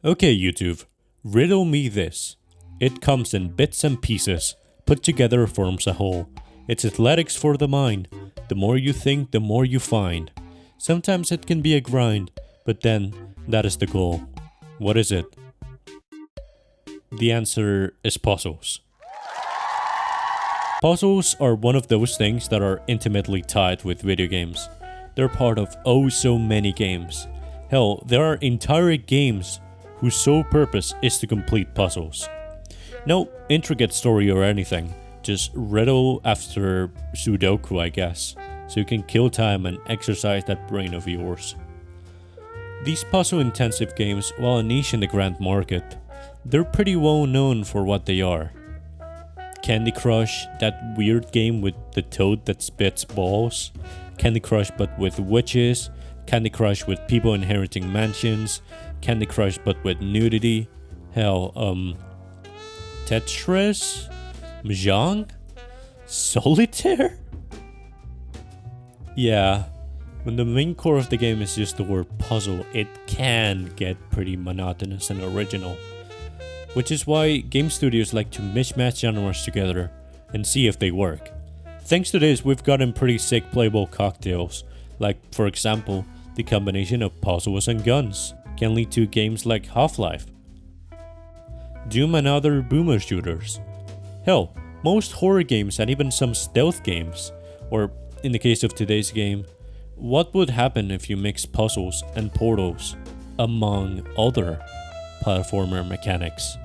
Okay, YouTube, riddle me this. It comes in bits and pieces, put together forms a whole. It's athletics for the mind. The more you think, the more you find. Sometimes it can be a grind, but then that is the goal. What is it? The answer is puzzles. Puzzles are one of those things that are intimately tied with video games. They're part of oh so many games. Hell, there are entire games whose sole purpose is to complete puzzles. No intricate story or anything, just riddle after Sudoku, I guess, so you can kill time and exercise that brain of yours. These puzzle-intensive games, while a niche in the grand market, they're pretty well known for what they are. Candy Crush, that weird game with the toad that spits balls. Candy Crush but with witches. Candy Crush with people inheriting mansions. Candy Crush but with nudity. Hell, Tetris? Mahjong? Solitaire? Yeah, when the main core of the game is just the word puzzle, it can get pretty monotonous and original. Which is why game studios like to mismatch genres together and see if they work. Thanks to this, we've gotten pretty sick playable cocktails, like for example, the combination of puzzles and guns can lead to games like Half-Life, Doom and other boomer shooters. Hell, most horror games and even some stealth games, or in the case of today's game, what would happen if you mix puzzles and portals, among other platformer mechanics.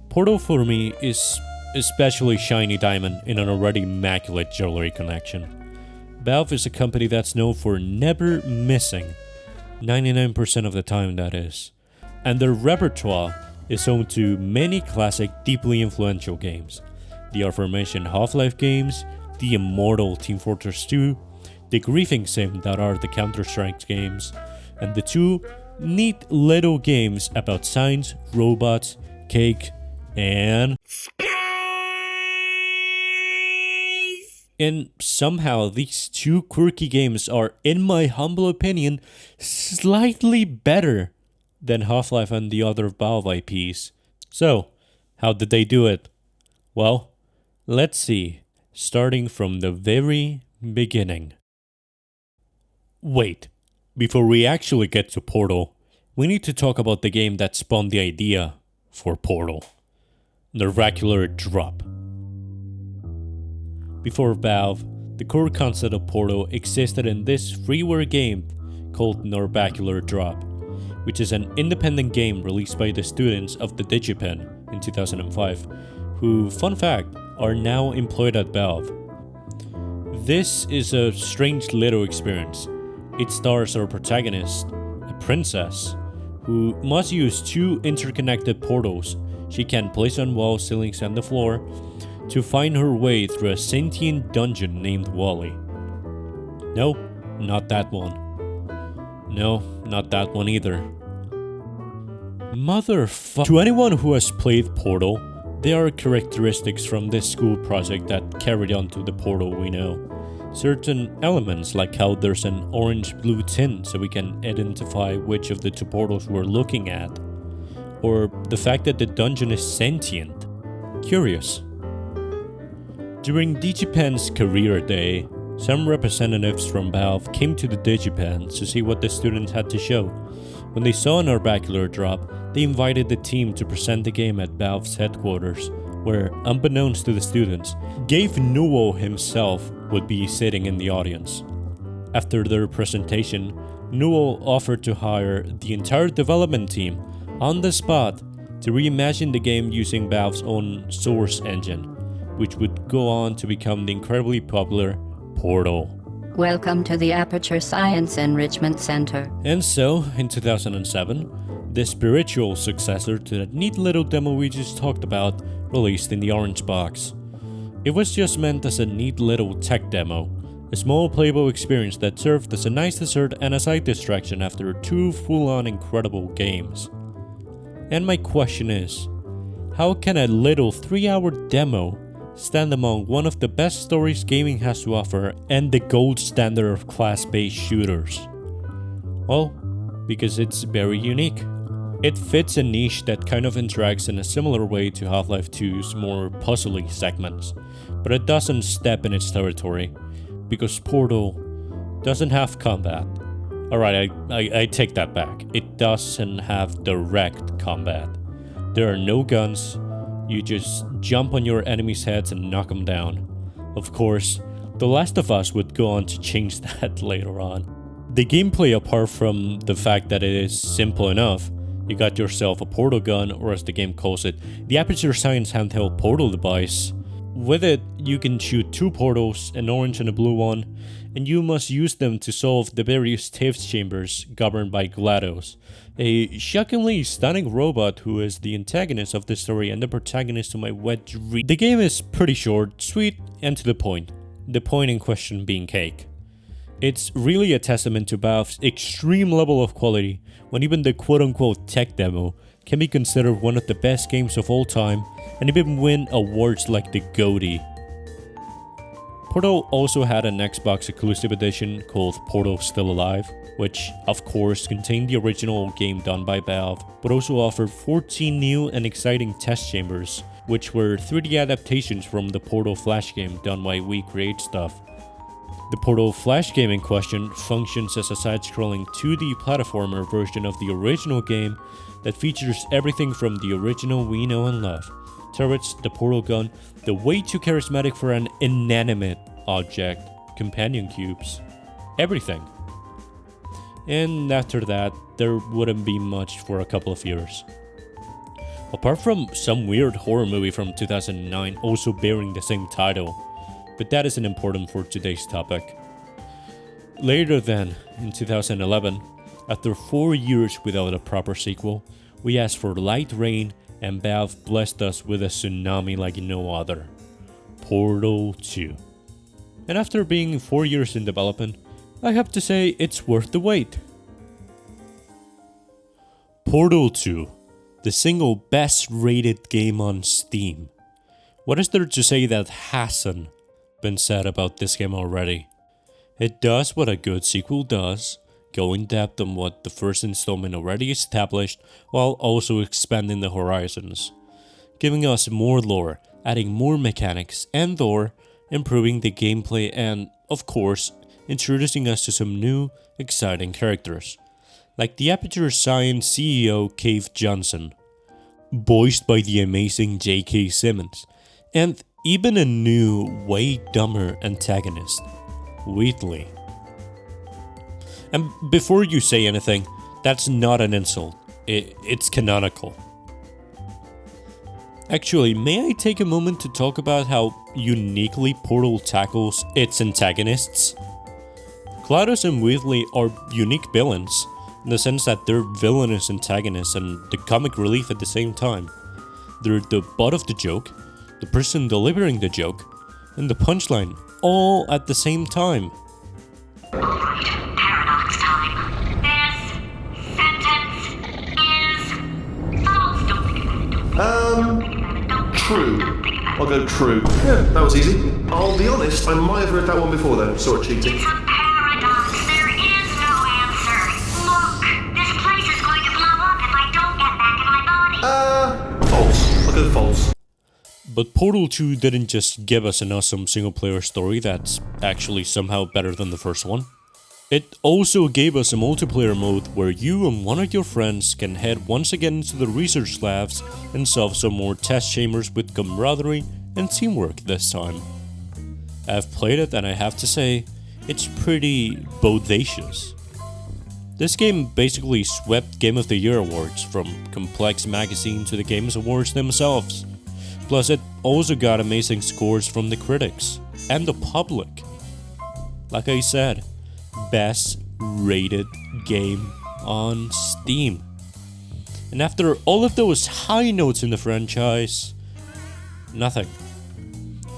Portal for me is especially shiny diamond in an already immaculate jewelry collection. Valve is a company that's known for never missing, 99% of the time that is, and their repertoire is home to many classic, deeply influential games. The aforementioned Half-Life games, the immortal Team Fortress 2, the griefing sim that are the Counter-Strike games, and the two neat little games about science, robots, cake, and space. And somehow these two quirky games are, in my humble opinion, slightly better than Half-Life and the other Valve IPs. So, how did they do it? Well, let's see, starting from the very beginning. Wait. Before we actually get to Portal, we need to talk about the game that spawned the idea for Portal. Nervacular Drop. Before Valve, the core concept of Portal existed in this freeware game called Nervacular Drop, which is an independent game released by the students of the DigiPen in 2005, who, fun fact, are now employed at Valve. This is a strange little experience. It stars our protagonist, a princess, who must use two interconnected portals she can place on walls, ceilings, and the floor to find her way through a sentient dungeon named Wally. No, not that one. No, not that one either. Motherfucker. To anyone who has played Portal, there are characteristics from this school project that carried on to the Portal we know. Certain elements, like how there's an orange-blue tint so we can identify which of the two portals we're looking at, or the fact that the dungeon is sentient. Curious. During DigiPen's career day, some representatives from Valve came to the DigiPen to see what the students had to show. When they saw an Nervacular Drop, they invited the team to present the game at Valve's headquarters, where, unbeknownst to the students, Gabe Newell himself would be sitting in the audience. After their presentation, Newell offered to hire the entire development team on the spot to reimagine the game using Valve's own Source engine, which would go on to become the incredibly popular Portal. Welcome to the Aperture Science Enrichment Center. And so, in 2007, the spiritual successor to that neat little demo we just talked about released in the orange box. It was just meant as a neat little tech demo, a small playable experience that served as a nice dessert and a side distraction after two full-on incredible games. And my question is, how can a little 3-hour demo stand among one of the best stories gaming has to offer and the gold standard of class-based shooters? Well, because it's very unique. It fits a niche that kind of interacts in a similar way to Half-Life 2's more puzzly segments, but it doesn't step in its territory, because Portal doesn't have combat. Alright, I take that back. It doesn't have direct combat. There are no guns, you just jump on your enemies' heads and knock them down. Of course, The Last of Us would go on to change that later on. The gameplay, apart from the fact that it is simple enough, you got yourself a portal gun, or as the game calls it, the Aperture Science handheld portal device. With it, you can shoot 2 portals, an orange and a blue one, and you must use them to solve the various Tift chambers governed by GLaDOS, a shockingly stunning robot who is the antagonist of the story and the protagonist of my wet dream. The game is pretty short, sweet, and to the point in question being cake. It's really a testament to Valve's extreme level of quality when even the quote-unquote tech demo can be considered one of the best games of all time and even win awards like the GOTY. Portal also had an Xbox exclusive edition called Portal Still Alive, which of course contained the original game done by Valve, but also offered 14 new and exciting test chambers, which were 3D adaptations from the Portal Flash game done by We Create Stuff. The Portal Flash game in question functions as a side-scrolling 2D platformer version of the original game that features everything from the original we know and love. Turrets, the portal gun, the way too charismatic for an inanimate object, companion cubes, everything. And after that, there wouldn't be much for a couple of years. Apart from some weird horror movie from 2009 also bearing the same title, but that isn't important for today's topic. Later then, in 2011, after 4 years without a proper sequel, we asked for light rain and Valve blessed us with a tsunami like no other. Portal 2. And after being 4 years in development, I have to say it's worth the wait. Portal 2, the single best rated game on Steam. What is there to say that hasn't been said about this game already? It does what a good sequel does, go in depth on what the first installment already established while also expanding the horizons, giving us more lore, adding more mechanics and lore, improving the gameplay and, of course, introducing us to some new, exciting characters, like the Aperture Science CEO Cave Johnson, voiced by the amazing J.K. Simmons, and even a new, way dumber antagonist, Wheatley. And before you say anything, that's not an insult, it's canonical. Actually, may I take a moment to talk about how uniquely Portal tackles its antagonists? GLaDOS and Wheatley are unique villains, in the sense that they're villainous antagonists and the comic relief at the same time. They're the butt of the joke, the person delivering the joke, and the punchline, all at the same time. Alright, paradox time. This sentence is false. Don't think about it. Don't think about it. Don't True. Don't think about it. I'll go true. Yeah, that was easy. I'll be honest, I might have read that one before though, sort of cheating. It's a paradox. There is no answer. Look, this place is going to blow up if I don't get back in my body. False. I'll go false. But Portal 2 didn't just give us an awesome single-player story that's actually somehow better than the first one. It also gave us a multiplayer mode where you and one of your friends can head once again into the research labs and solve some more test chambers with camaraderie and teamwork this time. I've played it and I have to say, it's pretty bodacious. This game basically swept Game of the Year awards from Complex Magazine to the Games Awards themselves. Plus, it also got amazing scores from the critics and the public. Like I said, best rated game on Steam. And after all of those high notes in the franchise, nothing.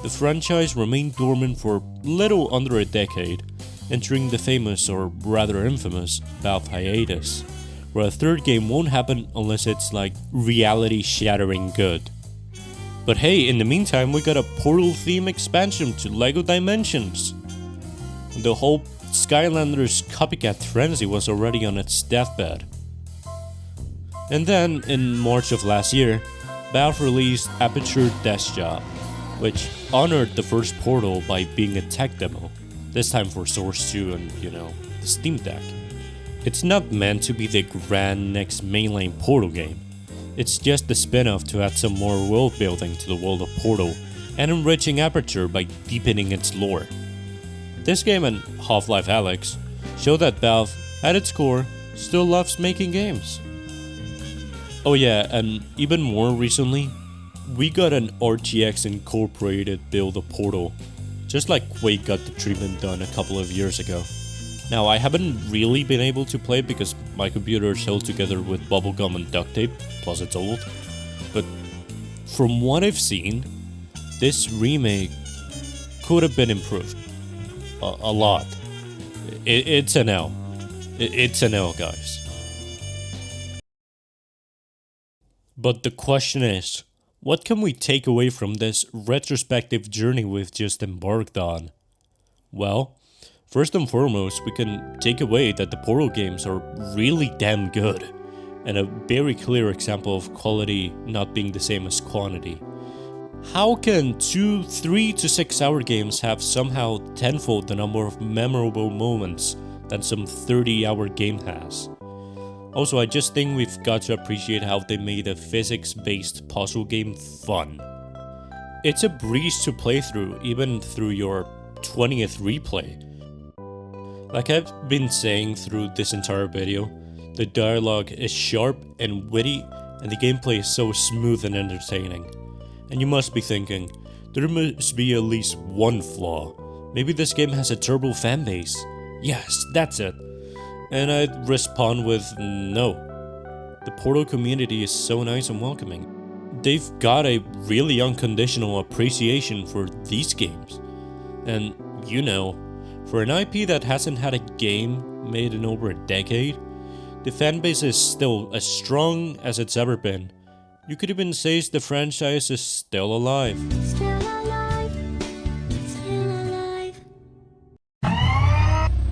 The franchise remained dormant for little under a decade, entering the famous, or rather infamous, Valve hiatus, where a third game won't happen unless it's like reality-shattering good. But hey, in the meantime, we got a Portal theme expansion to LEGO Dimensions. The whole Skylanders copycat frenzy was already on its deathbed. And then, in March of last year, Valve released Aperture Desk Job, which honored the first Portal by being a tech demo, this time for Source 2 and, the Steam Deck. It's not meant to be the grand next mainline Portal game. It's just a spin-off to add some more world building to the world of Portal and enriching Aperture by deepening its lore. This game and Half-Life Alyx show that Valve, at its core, still loves making games. Oh yeah, and even more recently, we got an RTX incorporated build of Portal, just like Quake got the treatment done a couple of years ago. Now, I haven't really been able to play it because my computer is held together with bubblegum and duct tape, plus it's old. But from what I've seen, this remake could have been improved. A lot. It's an L. It's an L, guys. But the question is, what can we take away from this retrospective journey we've just embarked on? Well, first and foremost, we can take away that the Portal games are really damn good, and a very clear example of quality not being the same as quantity. How can 2 3 to 6 hour games have somehow tenfold the number of memorable moments than some 30-hour game has? Also, I just think we've got to appreciate how they made a physics-based puzzle game fun. It's a breeze to play through, even through your 20th replay. Like I've been saying through this entire video, the dialogue is sharp and witty, and the gameplay is so smooth and entertaining. And you must be thinking, there must be at least one flaw. Maybe this game has a turbo fanbase. Yes, that's it. And I'd respond with no. The Portal community is so nice and welcoming. They've got a really unconditional appreciation for these games. And, for an IP that hasn't had a game made in over a decade, the fanbase is still as strong as it's ever been. You could even say the franchise is still alive. Still alive. Still alive.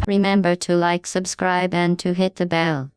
Remember to like, subscribe, and to hit the bell.